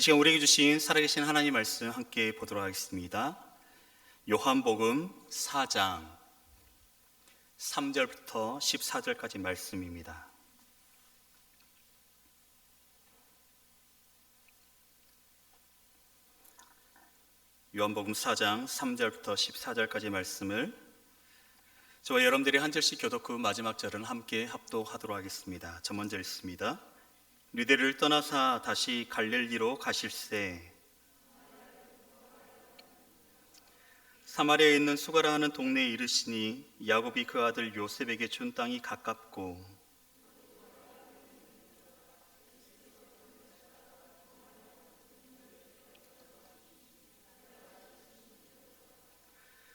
이 시간 우리에게 주신 살아계신 하나님 말씀 함께 보도록 하겠습니다. 요한복음 4장 3절부터 14절까지 말씀입니다. 요한복음 4장 3절부터 14절까지 말씀을 저와 여러분들이 한 절씩 교독 후 마지막 절은 함께 합독하도록 하겠습니다. 저 먼저 읽습니다. 유대를 떠나사 다시 갈릴리로 가실새 사마리아에 있는 수가라 하는 동네에 이르시니 야곱이 그 아들 요셉에게 준 땅이 가깝고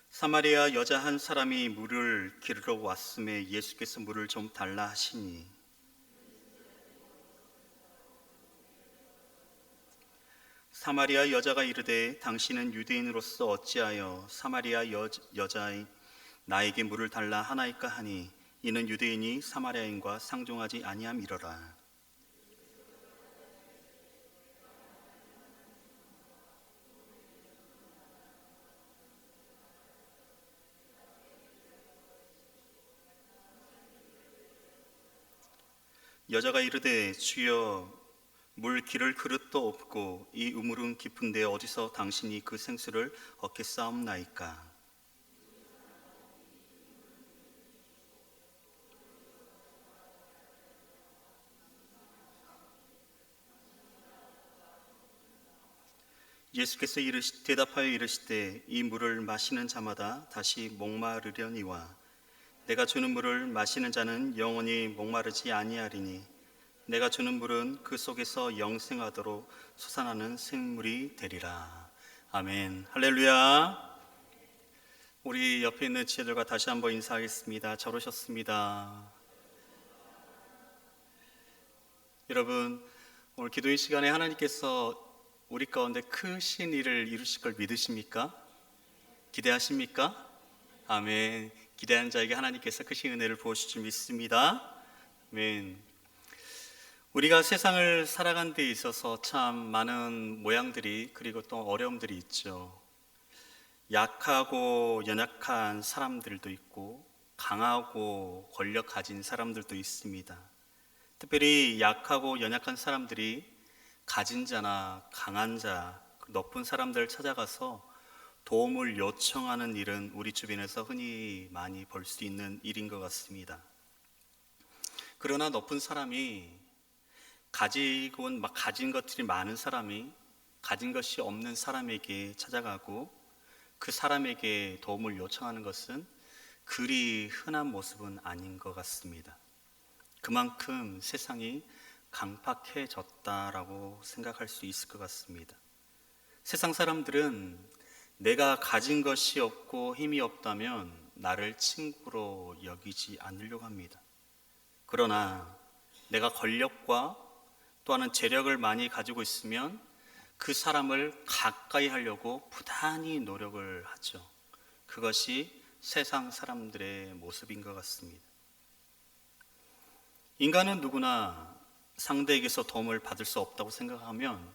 사마리아 여자 한 사람이 물을 기르러 왔음에 예수께서 물을 좀 달라 하시니 사마리아 여자가 이르되 당신은 유대인으로서 어찌하여 사마리아 여자의 나에게 물을 달라 하나이까 하니 이는 유대인이 사마리아인과 상종하지 아니함이러라. 여자가 이르되 주여 물 기를 그릇도 없고 이 우물은 깊은데 어디서 당신이 그 생수를 얻겠사옵나이까. 예수께서 대답하여 이르시되 이 물을 마시는 자마다 다시 목마르려니와 내가 주는 물을 마시는 자는 영원히 목마르지 아니하리니 내가 주는 물은 그 속에서 영생하도록 솟아나는 생물이 되리라. 아멘. 할렐루야. 우리 옆에 있는 지혜들과 다시 한번 인사하겠습니다. 잘 오셨습니다. 여러분, 오늘 기도의 시간에 하나님께서 우리 가운데 크신 일을 이루실 걸 믿으십니까? 기대하십니까? 아멘. 기대하는 자에게 하나님께서 크신 은혜를 부어주실 줄 믿습니다. 아멘. 우리가 세상을 살아가는 데 있어서 참 많은 모양들이 그리고 또 어려움들이 있죠. 약하고 연약한 사람들도 있고 강하고 권력 가진 사람들도 있습니다. 특별히 약하고 연약한 사람들이 가진 자나 강한 자, 높은 사람들을 찾아가서 도움을 요청하는 일은 우리 주변에서 흔히 많이 볼 수 있는 일인 것 같습니다. 그러나 높은 사람이 가진 것들이 많은 사람이 가진 것이 없는 사람에게 찾아가고 그 사람에게 도움을 요청하는 것은 그리 흔한 모습은 아닌 것 같습니다. 그만큼 세상이 강팍해졌다라고 생각할 수 있을 것 같습니다. 세상 사람들은 내가 가진 것이 없고 힘이 없다면 나를 친구로 여기지 않으려고 합니다. 그러나 내가 권력과 또한 재력을 많이 가지고 있으면 그 사람을 가까이 하려고 부단히 노력을 하죠. 그것이 세상 사람들의 모습인 것 같습니다. 인간은 누구나 상대에게서 도움을 받을 수 없다고 생각하면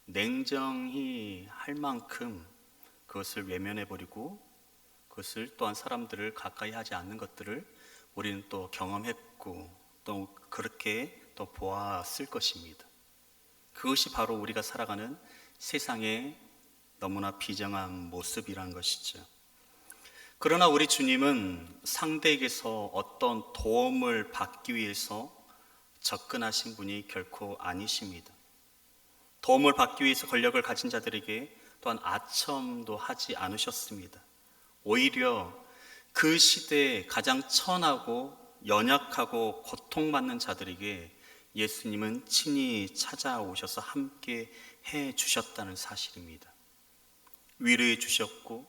냉정히 할 만큼 그것을 외면해버리고 그것을 또한 사람들을 가까이 하지 않는 것들을 우리는 또 경험했고 또 그렇게 또 보았을 것입니다. 그것이 바로 우리가 살아가는 세상의 너무나 비정한 모습이란 것이죠. 그러나 우리 주님은 상대에게서 어떤 도움을 받기 위해서 접근하신 분이 결코 아니십니다. 도움을 받기 위해서 권력을 가진 자들에게 또한 아첨도 하지 않으셨습니다. 오히려 그 시대에 가장 천하고 연약하고 고통받는 자들에게 예수님은 친히 찾아오셔서 함께 해 주셨다는 사실입니다. 위로해 주셨고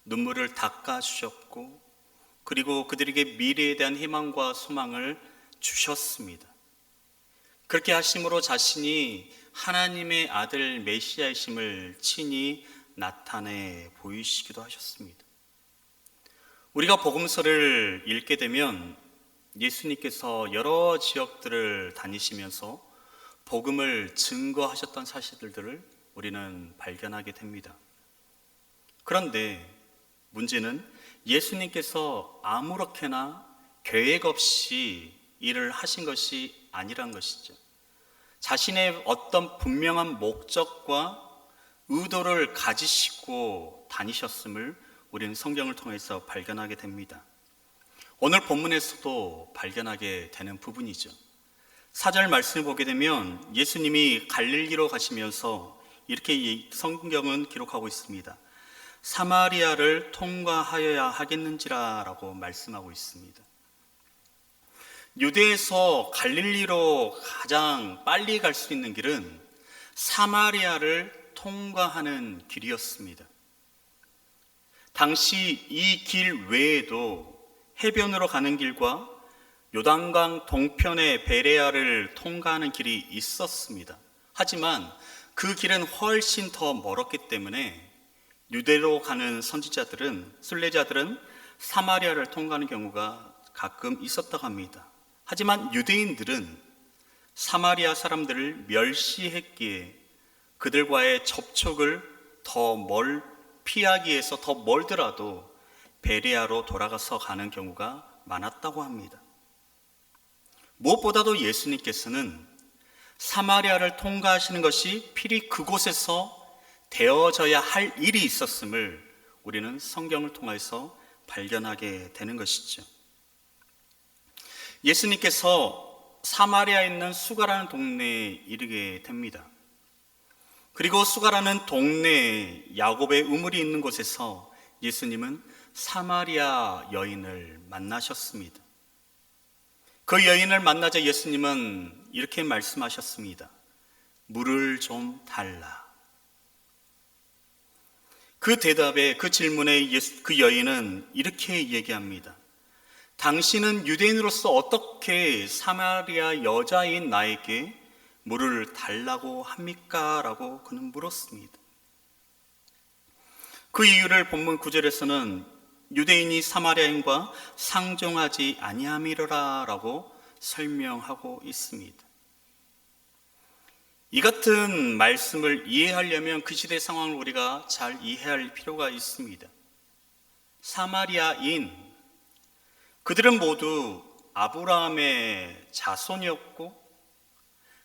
눈물을 닦아 주셨고 그리고 그들에게 미래에 대한 희망과 소망을 주셨습니다. 그렇게 하심으로 자신이 하나님의 아들 메시아이심을 친히 나타내 보이시기도 하셨습니다. 우리가 복음서를 읽게 되면 예수님께서 여러 지역들을 다니시면서 복음을 증거하셨던 사실들을 우리는 발견하게 됩니다. 그런데 문제는 예수님께서 아무렇게나 계획 없이 일을 하신 것이 아니란 것이죠. 자신의 어떤 분명한 목적과 의도를 가지시고 다니셨음을 우리는 성경을 통해서 발견하게 됩니다. 오늘 본문에서도 발견하게 되는 부분이죠. 4절 말씀을 보게 되면 예수님이 갈릴리로 가시면서 이렇게 성경은 기록하고 있습니다. 사마리아를 통과하여야 하겠는지라 라고 말씀하고 있습니다. 유대에서 갈릴리로 가장 빨리 갈 수 있는 길은 사마리아를 통과하는 길이었습니다. 당시 이 길 외에도 해변으로 가는 길과 요단강 동편의 베레아를 통과하는 길이 있었습니다. 하지만 그 길은 훨씬 더 멀었기 때문에 유대로 가는 선지자들은, 순례자들은 사마리아를 통과하는 경우가 가끔 있었다고 합니다. 하지만 유대인들은 사마리아 사람들을 멸시했기에 그들과의 접촉을 피하기 위해서 더 멀더라도 베레아로 돌아가서 가는 경우가 많았다고 합니다. 무엇보다도 예수님께서는 사마리아를 통과하시는 것이 필히 그곳에서 되어져야 할 일이 있었음을 우리는 성경을 통해서 발견하게 되는 것이죠. 예수님께서 사마리아에 있는 수가라는 동네에 이르게 됩니다. 그리고 수가라는 동네에 야곱의 우물이 있는 곳에서 예수님은 사마리아 여인을 만나셨습니다. 그 여인을 만나자 예수님은 이렇게 말씀하셨습니다. 물을 좀 달라. 그 대답에, 그 질문에 그 여인은 이렇게 얘기합니다. 당신은 유대인으로서 어떻게 사마리아 여자인 나에게 물을 달라고 합니까? 라고 그는 물었습니다. 그 이유를 본문 9절에서는 유대인이 사마리아인과 상종하지 아니함이로라 라고 설명하고 있습니다. 이 같은 말씀을 이해하려면 그 시대 상황을 우리가 잘 이해할 필요가 있습니다. 사마리아인, 그들은 모두 아브라함의 자손이었고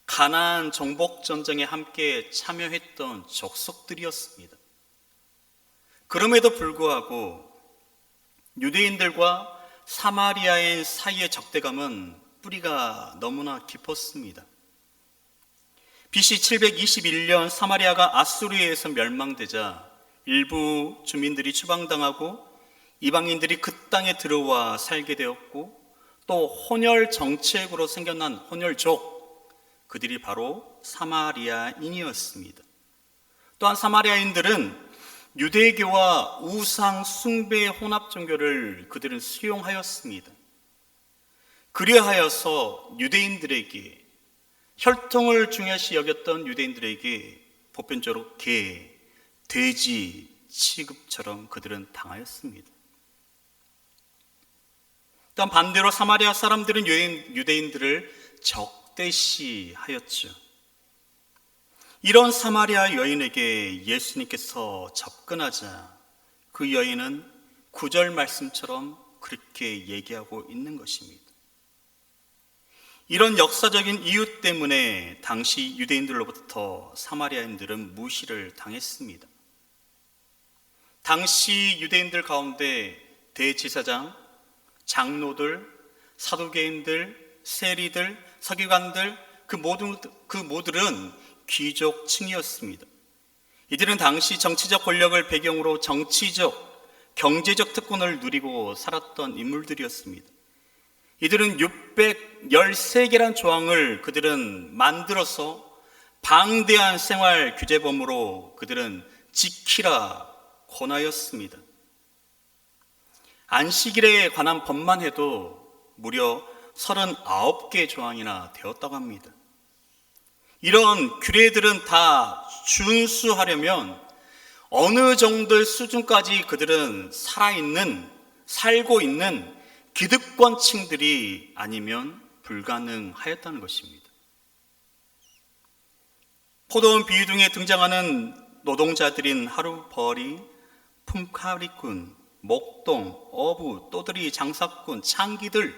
가나안 정복 전쟁에 함께 참여했던 족속들이었습니다. 그럼에도 불구하고 유대인들과 사마리아인 사이의 적대감은 뿌리가 너무나 깊었습니다. BC 721년 사마리아가 아수르에서 멸망되자 일부 주민들이 추방당하고 이방인들이 그 땅에 들어와 살게 되었고, 또 혼혈 정책으로 생겨난 혼혈족, 그들이 바로 사마리아인이었습니다. 또한 사마리아인들은 유대교와 우상 숭배의 혼합 종교를 그들은 수용하였습니다. 그리하여서 유대인들에게, 혈통을 중요시 여겼던 유대인들에게 보편적으로 개, 돼지 취급처럼 그들은 당하였습니다. 또한 반대로 사마리아 사람들은 유대인들을 적대시하였죠. 이런 사마리아 여인에게 예수님께서 접근하자 그 여인은 9절 말씀처럼 그렇게 얘기하고 있는 것입니다. 이런 역사적인 이유 때문에 당시 유대인들로부터 사마리아인들은 무시를 당했습니다. 당시 유대인들 가운데 대제사장, 장로들, 사두개인들, 세리들, 서기관들, 그 모두는 귀족층이었습니다. 이들은 당시 정치적 권력을 배경으로 정치적, 경제적 특권을 누리고 살았던 인물들이었습니다. 이들은 613개란 조항을 그들은 만들어서 방대한 생활 규제범으로 그들은 지키라 권하였습니다. 안식일에 관한 법만 해도 무려 39개 조항이나 되었다고 합니다. 이런 규례들은 다 준수하려면 어느 정도의 수준까지 그들은 살고 있는 기득권층들이 아니면 불가능하였다는 것입니다. 포도원 비유 중에 등장하는 노동자들인 하루벌이, 품카리꾼, 목동, 어부, 또들이, 장사꾼, 창기들,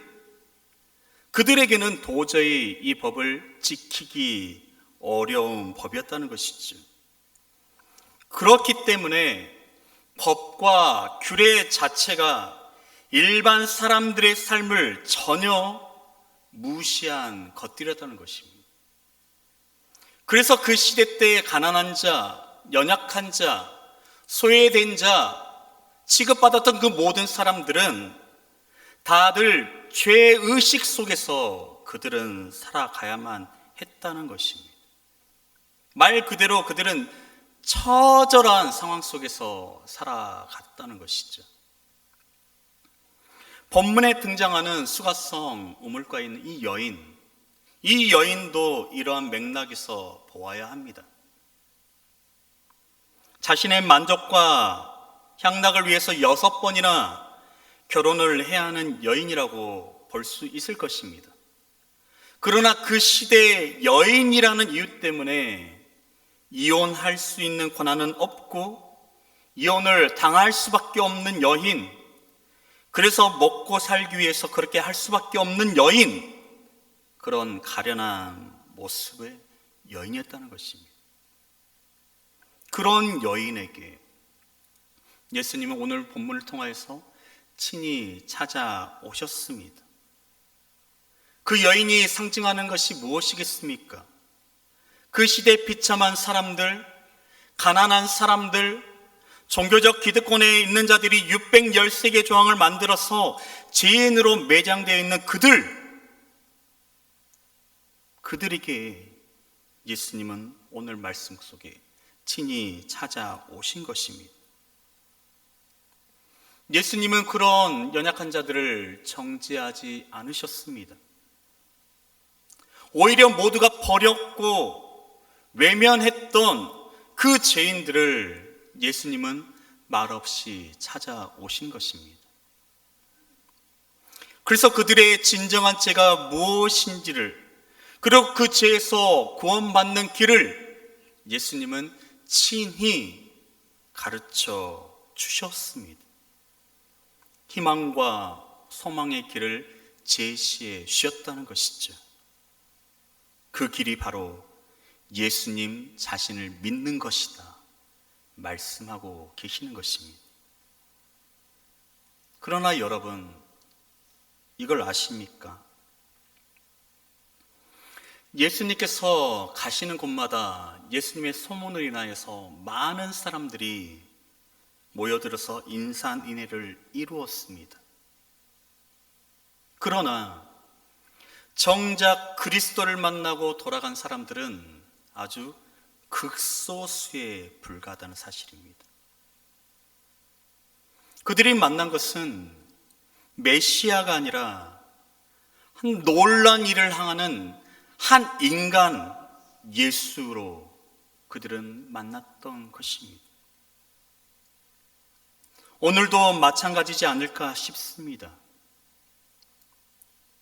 그들에게는 도저히 이 법을 지키기 어려운 법이었다는 것이죠. 그렇기 때문에 법과 규례 자체가 일반 사람들의 삶을 전혀 무시한 것들이었다는 것입니다. 그래서 그 시대 때의 가난한 자, 연약한 자, 소외된 자 취급받았던 그 모든 사람들은 다들 죄의식 속에서 그들은 살아가야만 했다는 것입니다. 말 그대로 그들은 처절한 상황 속에서 살아갔다는 것이죠. 본문에 등장하는 수가성 우물가에 있는 이 여인도 이러한 맥락에서 보아야 합니다. 자신의 만족과 향락을 위해서 6번이나 결혼을 해야 하는 여인이라고 볼 수 있을 것입니다. 그러나 그 시대의 여인이라는 이유 때문에 이혼할 수 있는 권한은 없고 이혼을 당할 수밖에 없는 여인, 그래서 먹고 살기 위해서 그렇게 할 수밖에 없는 여인, 그런 가련한 모습의 여인이었다는 것입니다. 그런 여인에게 예수님은 오늘 본문을 통하여서 친히 찾아오셨습니다. 그 여인이 상징하는 것이 무엇이겠습니까? 그 시대 비참한 사람들, 가난한 사람들, 종교적 기득권에 있는 자들이 613개 조항을 만들어서 죄인으로 매장되어 있는 그들에게 예수님은 오늘 말씀 속에 친히 찾아오신 것입니다. 예수님은 그런 연약한 자들을 정죄하지 않으셨습니다. 오히려 모두가 버렸고 외면했던 그 죄인들을 예수님은 말없이 찾아오신 것입니다. 그래서 그들의 진정한 죄가 무엇인지를, 그리고 그 죄에서 구원받는 길을 예수님은 친히 가르쳐 주셨습니다. 희망과 소망의 길을 제시해 주셨다는 것이죠. 그 길이 바로 예수님 자신을 믿는 것이다 말씀하고 계시는 것입니다. 그러나 여러분, 이걸 아십니까? 예수님께서 가시는 곳마다 예수님의 소문을 인하여서 많은 사람들이 모여들어서 인산인해를 이루었습니다. 그러나 정작 그리스도를 만나고 돌아간 사람들은 아주 극소수에 불과하다는 사실입니다. 그들이 만난 것은 메시아가 아니라 한 놀라운 일을 행하는 한 인간 예수로 그들은 만났던 것입니다. 오늘도 마찬가지지 않을까 싶습니다.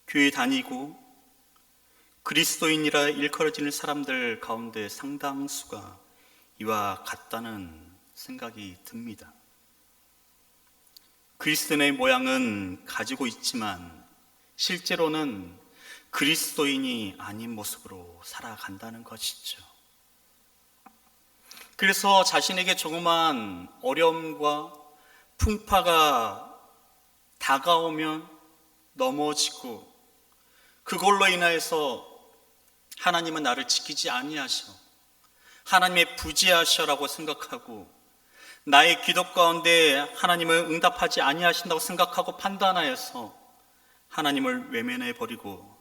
교회 다니고 그리스도인이라 일컬어지는 사람들 가운데 상당수가 이와 같다는 생각이 듭니다. 그리스도인의 모양은 가지고 있지만 실제로는 그리스도인이 아닌 모습으로 살아간다는 것이죠. 그래서 자신에게 조그만 어려움과 풍파가 다가오면 넘어지고 그걸로 인하여서 하나님은 나를 지키지 아니하셔, 하나님의 부재하셔라고 생각하고 나의 기도 가운데 하나님은 응답하지 아니하신다고 생각하고 판단하여서 하나님을 외면해 버리고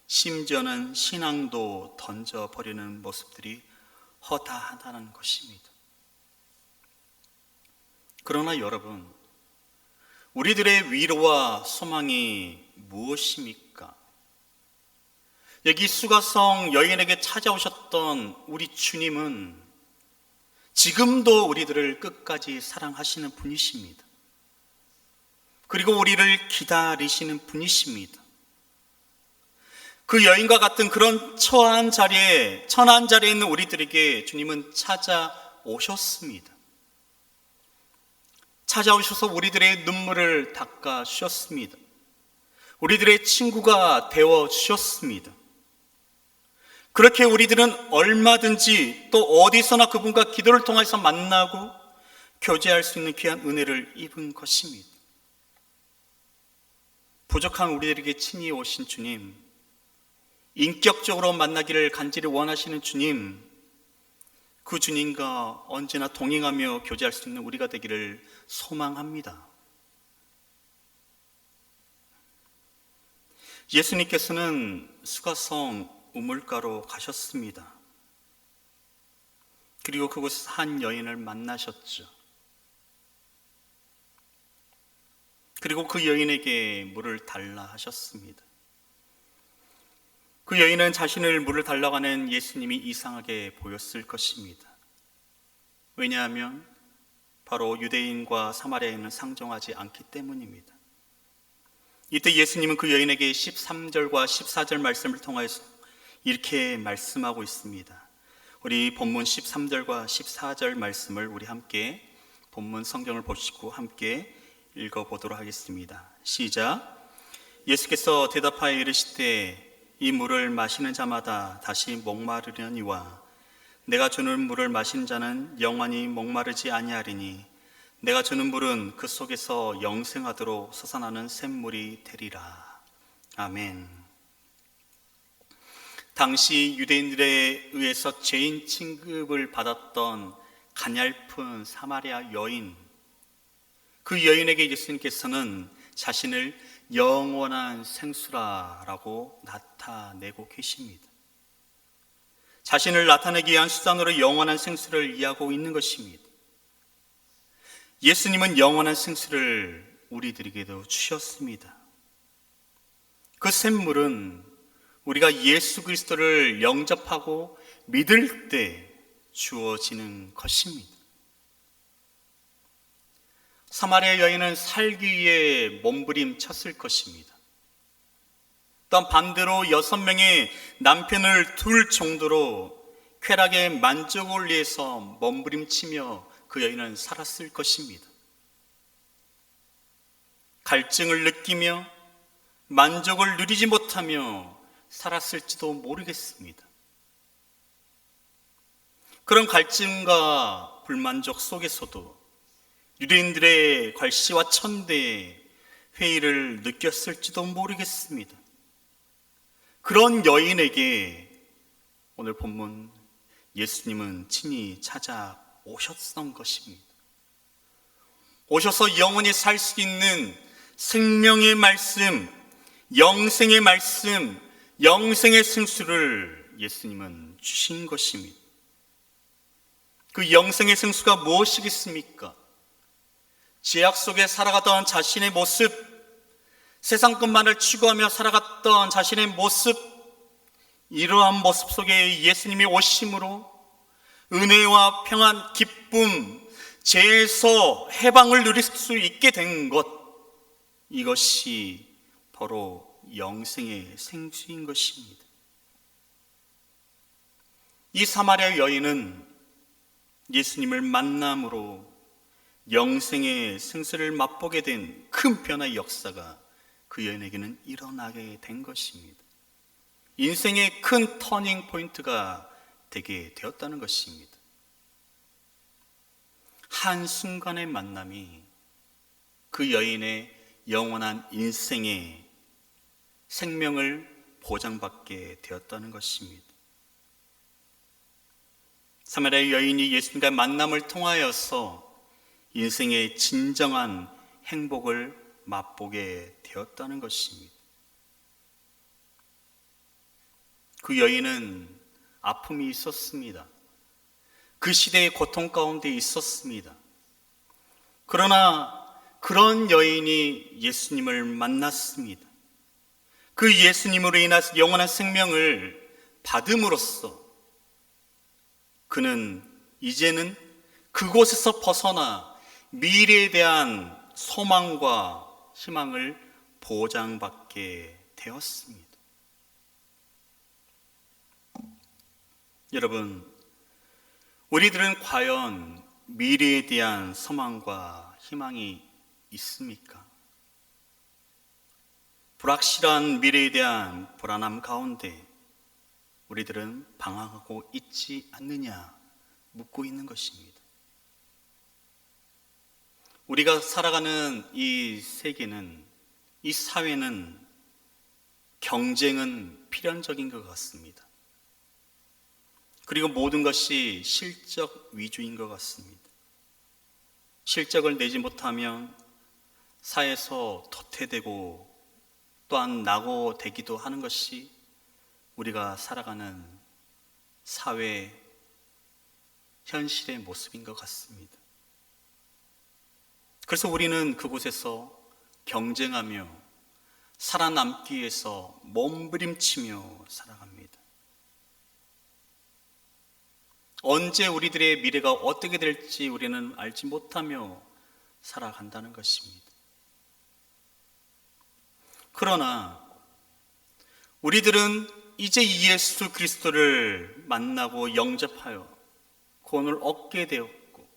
심지어는 신앙도 던져버리는 모습들이 허다하다는 것입니다. 그러나 여러분, 우리들의 위로와 소망이 무엇입니까? 여기 수가성 여인에게 찾아오셨던 우리 주님은 지금도 우리들을 끝까지 사랑하시는 분이십니다. 그리고 우리를 기다리시는 분이십니다. 그 여인과 같은 그런 처한 자리에 있는 우리들에게 주님은 찾아오셨습니다. 찾아오셔서 우리들의 눈물을 닦아 주셨습니다. 우리들의 친구가 되어 주셨습니다. 그렇게 우리들은 얼마든지 또 어디서나 그분과 기도를 통해서 만나고 교제할 수 있는 귀한 은혜를 입은 것입니다. 부족한 우리들에게 친히 오신 주님, 인격적으로 만나기를 간절히 원하시는 주님, 그 주님과 언제나 동행하며 교제할 수 있는 우리가 되기를 소망합니다. 예수님께서는 수가성 우물가로 가셨습니다. 그리고 그곳에서 한 여인을 만나셨죠. 그리고 그 여인에게 물을 달라 하셨습니다. 그 여인은 자신을 물을 달라고 하는 예수님이 이상하게 보였을 것입니다. 왜냐하면 바로 유대인과 사마리아인은 상종하지 않기 때문입니다. 이때 예수님은 그 여인에게 13절과 14절 말씀을 통해서 이렇게 말씀하고 있습니다. 우리 본문 13절과 14절 말씀을 우리 함께 본문 성경을 보시고 함께 읽어보도록 하겠습니다. 시작. 예수께서 대답하여 이르시되 이 물을 마시는 자마다 다시 목마르려니와 내가 주는 물을 마시는 자는 영원히 목마르지 아니하리니 내가 주는 물은 그 속에서 영생하도록 솟아나는 샘물이 되리라. 아멘. 당시 유대인들에 의해서 죄인 취급을 받았던 가냘픈 사마리아 여인, 그 여인에게 예수님께서는 자신을 영원한 생수라라고 나타내고 계십니다. 자신을 나타내기 위한 수단으로 영원한 생수를 이해하고 있는 것입니다. 예수님은 영원한 생수를 우리들에게도 주셨습니다. 그 샘물은 우리가 예수 그리스도를 영접하고 믿을 때 주어지는 것입니다. 사마리아 여인은 살기 위해 몸부림쳤을 것입니다. 또한 반대로 6명의 남편을 둘 정도로 쾌락의 만족을 위해서 몸부림치며 그 여인은 살았을 것입니다. 갈증을 느끼며 만족을 누리지 못하며 살았을지도 모르겠습니다. 그런 갈증과 불만족 속에서도 유대인들의 괄시와 천대의 회의를 느꼈을지도 모르겠습니다. 그런 여인에게 오늘 본문 예수님은 친히 찾아오셨던 것입니다. 오셔서 영원히 살 수 있는 생명의 말씀, 영생의 말씀, 영생의 생수를 예수님은 주신 것입니다. 그 영생의 생수가 무엇이겠습니까? 죄악 속에 살아가던 자신의 모습, 세상 것만을 추구하며 살아갔던 자신의 모습, 이러한 모습 속에 예수님이 오심으로 은혜와 평안, 기쁨, 죄에서 해방을 누릴 수 있게 된 것, 이것이 바로 영생의 생수인 것입니다. 이 사마리아 여인은 예수님을 만남으로 영생의 생수를 맛보게 된 큰 변화의 역사가 그 여인에게는 일어나게 된 것입니다. 인생의 큰 터닝 포인트가 되게 되었다는 것입니다. 한순간의 만남이 그 여인의 영원한 인생의 생명을 보장받게 되었다는 것입니다. 사마리아 여인이 예수님과 만남을 통하여서 인생의 진정한 행복을 맛보게 되었다는 것입니다. 그 여인은 아픔이 있었습니다. 그 시대의 고통 가운데 있었습니다. 그러나 그런 여인이 예수님을 만났습니다. 그 예수님으로 인해서 영원한 생명을 받음으로써 그는 이제는 그곳에서 벗어나 미래에 대한 소망과 희망을 보장받게 되었습니다. 여러분, 우리들은 과연 미래에 대한 소망과 희망이 있습니까? 불확실한 미래에 대한 불안함 가운데 우리들은 방황하고 있지 않느냐 묻고 있는 것입니다. 우리가 살아가는 이 세계는, 이 사회는 경쟁은 필연적인 것 같습니다. 그리고 모든 것이 실적 위주인 것 같습니다. 실적을 내지 못하면 사회에서 도태되고 또한 낙오되기도 하는 것이 우리가 살아가는 사회 현실의 모습인 것 같습니다. 그래서 우리는 그곳에서 경쟁하며 살아남기 위해서 몸부림치며 살아갑니다. 언제 우리들의 미래가 어떻게 될지 우리는 알지 못하며 살아간다는 것입니다. 그러나 우리들은 이제 예수 그리스도를 만나고 영접하여 구원을 얻게 되었고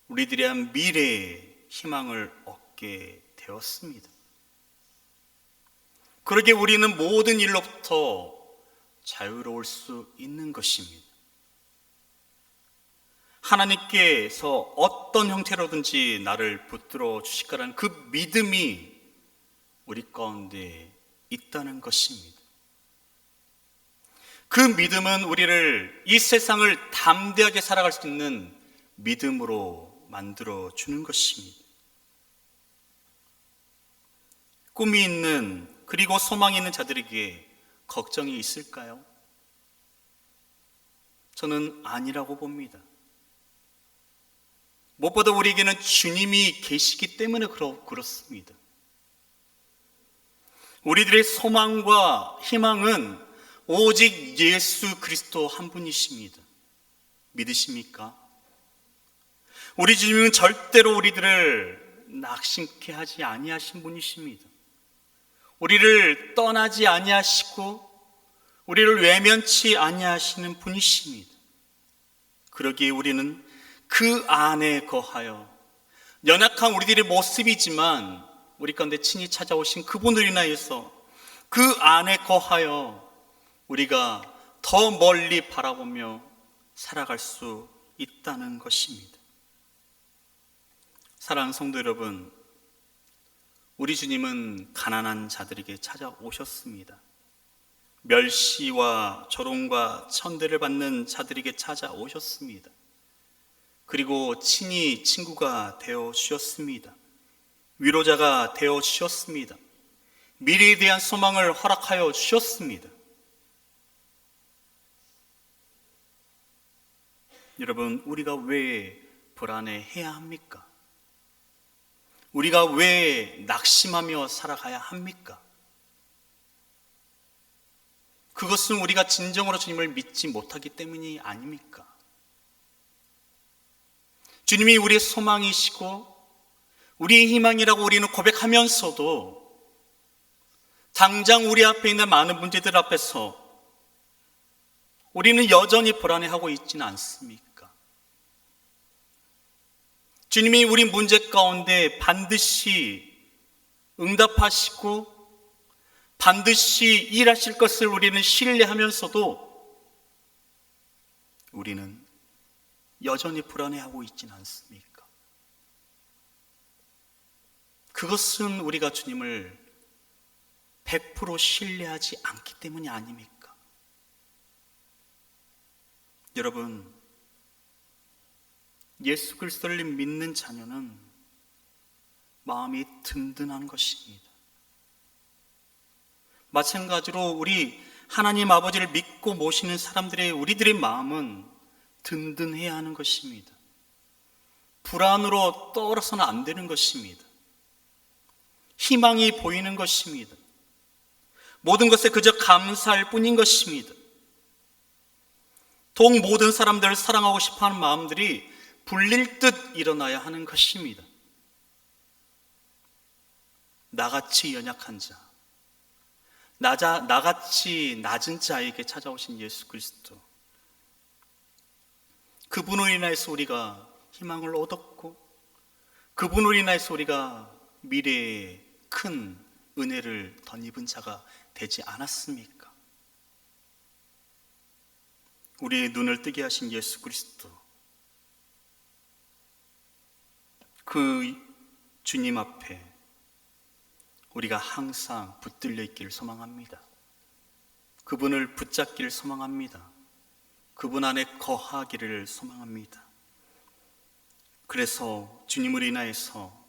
우리들의 미래의 희망을 얻게 되었습니다. 그러기에 우리는 모든 일로부터 자유로울 수 있는 것입니다. 하나님께서 어떤 형태로든지 나를 붙들어 주실 거라는 그 믿음이 우리 가운데 있다는 것입니다. 그 믿음은 우리를 이 세상을 담대하게 살아갈 수 있는 믿음으로 만들어 주는 것입니다. 꿈이 있는 그리고 소망이 있는 자들에게 걱정이 있을까요? 저는 아니라고 봅니다. 무엇보다 우리에게는 주님이 계시기 때문에 그렇습니다. 우리들의 소망과 희망은 오직 예수 그리스도 한 분이십니다. 믿으십니까? 우리 주님은 절대로 우리들을 낙심케 하지 아니하신 분이십니다. 우리를 떠나지 아니하시고 우리를 외면치 아니하시는 분이십니다. 그러기에 우리는 그 안에 거하여 연약한 우리들의 모습이지만 우리 가운데 친히 찾아오신 그분을 인하여서 그 안에 거하여 우리가 더 멀리 바라보며 살아갈 수 있다는 것입니다. 사랑하는 성도 여러분, 우리 주님은 가난한 자들에게 찾아오셨습니다. 멸시와 조롱과 천대를 받는 자들에게 찾아오셨습니다. 그리고 친히 친구가 되어 주셨습니다. 위로자가 되어 주셨습니다. 미래에 대한 소망을 허락하여 주셨습니다. 여러분, 우리가 왜 불안해해야 합니까? 우리가 왜 낙심하며 살아가야 합니까? 그것은 우리가 진정으로 주님을 믿지 못하기 때문이 아닙니까? 주님이 우리의 소망이시고 우리의 희망이라고 우리는 고백하면서도 당장 우리 앞에 있는 많은 문제들 앞에서 우리는 여전히 불안해하고 있지는 않습니까? 주님이 우리 문제 가운데 반드시 응답하시고 반드시 일하실 것을 우리는 신뢰하면서도 우리는 여전히 불안해하고 있지는 않습니까? 그것은 우리가 주님을 100% 신뢰하지 않기 때문이 아닙니까? 여러분, 예수 그리스도를 믿는 자녀는 마음이 든든한 것입니다. 마찬가지로 우리 하나님 아버지를 믿고 모시는 우리들의 마음은 든든해야 하는 것입니다. 불안으로 떠올아서는 안 되는 것입니다. 희망이 보이는 것입니다. 모든 것에 그저 감사할 뿐인 것입니다. 더욱 모든 사람들을 사랑하고 싶어하는 마음들이 불릴 듯 일어나야 하는 것입니다. 나같이 연약한 자, 나같이 낮은 자에게 찾아오신 예수 그리스도, 그분으로 인하여서 우리가 희망을 얻었고, 그분으로 인하여서 우리가 미래에 큰 은혜를 덧입은 자가 되지 않았습니까? 우리의 눈을 뜨게 하신 예수 그리스도, 그 주님 앞에 우리가 항상 붙들려 있기를 소망합니다. 그분을 붙잡기를 소망합니다. 그분 안에 거하기를 소망합니다. 그래서 주님을 인하여서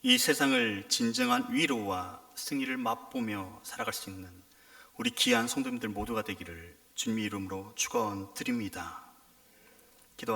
이 세상을 진정한 위로와 승리를 맛보며 살아갈 수 있는 우리 귀한 성도님들 모두가 되기를 주님의 이름으로 축원드립니다.